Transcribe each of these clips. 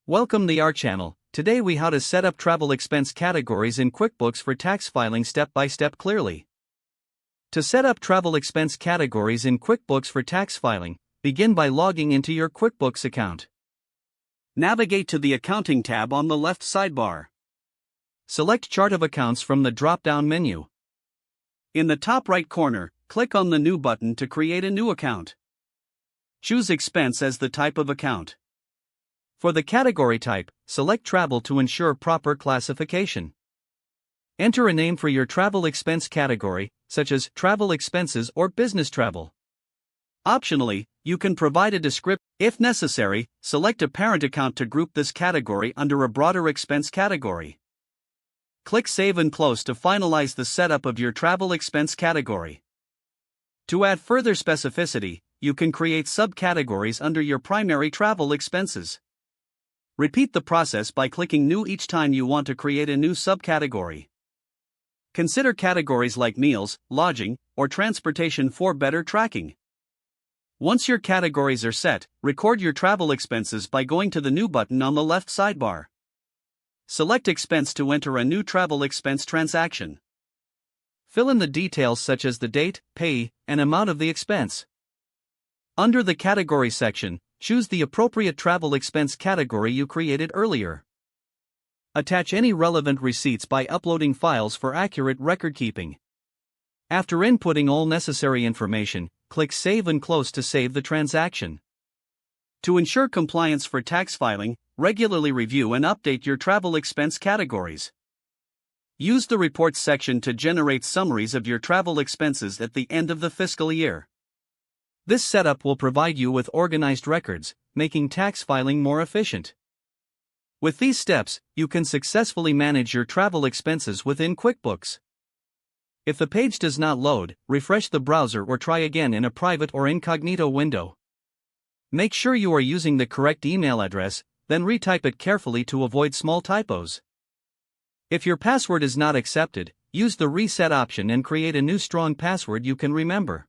Welcome to our channel. Today we how to set up travel expense categories in QuickBooks for tax filing step by step clearly. To set up travel expense categories in QuickBooks for tax filing, begin by logging into your QuickBooks account. Navigate to the Accounting tab on the left sidebar. Select Chart of Accounts from the drop-down menu. In the top right corner, click on the New button to create a new account. Choose Expense as the type of account. For the category type, select Travel to ensure proper classification. Enter a name for your travel expense category, such as Travel Expenses or Business Travel. Optionally, you can provide a description. If necessary, select a parent account to group this category under a broader expense category. Click Save and Close to finalize the setup of your travel expense category. To add further specificity, you can create subcategories under your primary travel expenses. Repeat the process by clicking New each time you want to create a new subcategory. Consider categories like meals, lodging, or transportation for better tracking. Once your categories are set, record your travel expenses by going to the New button on the left sidebar. Select Expense to enter a new travel expense transaction. Fill in the details such as the date, pay, and amount of the expense. Under the Category section, choose the appropriate travel expense category you created earlier. Attach any relevant receipts by uploading files for accurate record-keeping. After inputting all necessary information, click Save and Close to save the transaction. To ensure compliance for tax filing, regularly review and update your travel expense categories. Use the Reports section to generate summaries of your travel expenses at the end of the fiscal year. This setup will provide you with organized records, making tax filing more efficient. With these steps, you can successfully manage your travel expenses within QuickBooks. If the page does not load, refresh the browser or try again in a private or incognito window. Make sure you are using the correct email address, then retype it carefully to avoid small typos. If your password is not accepted, use the Reset option and create a new strong password you can remember.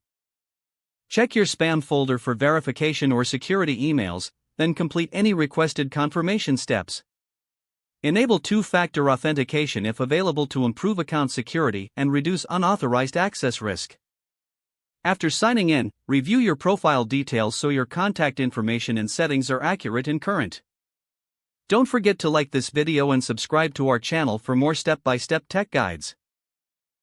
Check your spam folder for verification or security emails, then complete any requested confirmation steps. Enable two-factor authentication if available to improve account security and reduce unauthorized access risk. After signing in, review your profile details so your contact information and settings are accurate and current. Don't forget to like this video and subscribe to our channel for more step-by-step tech guides.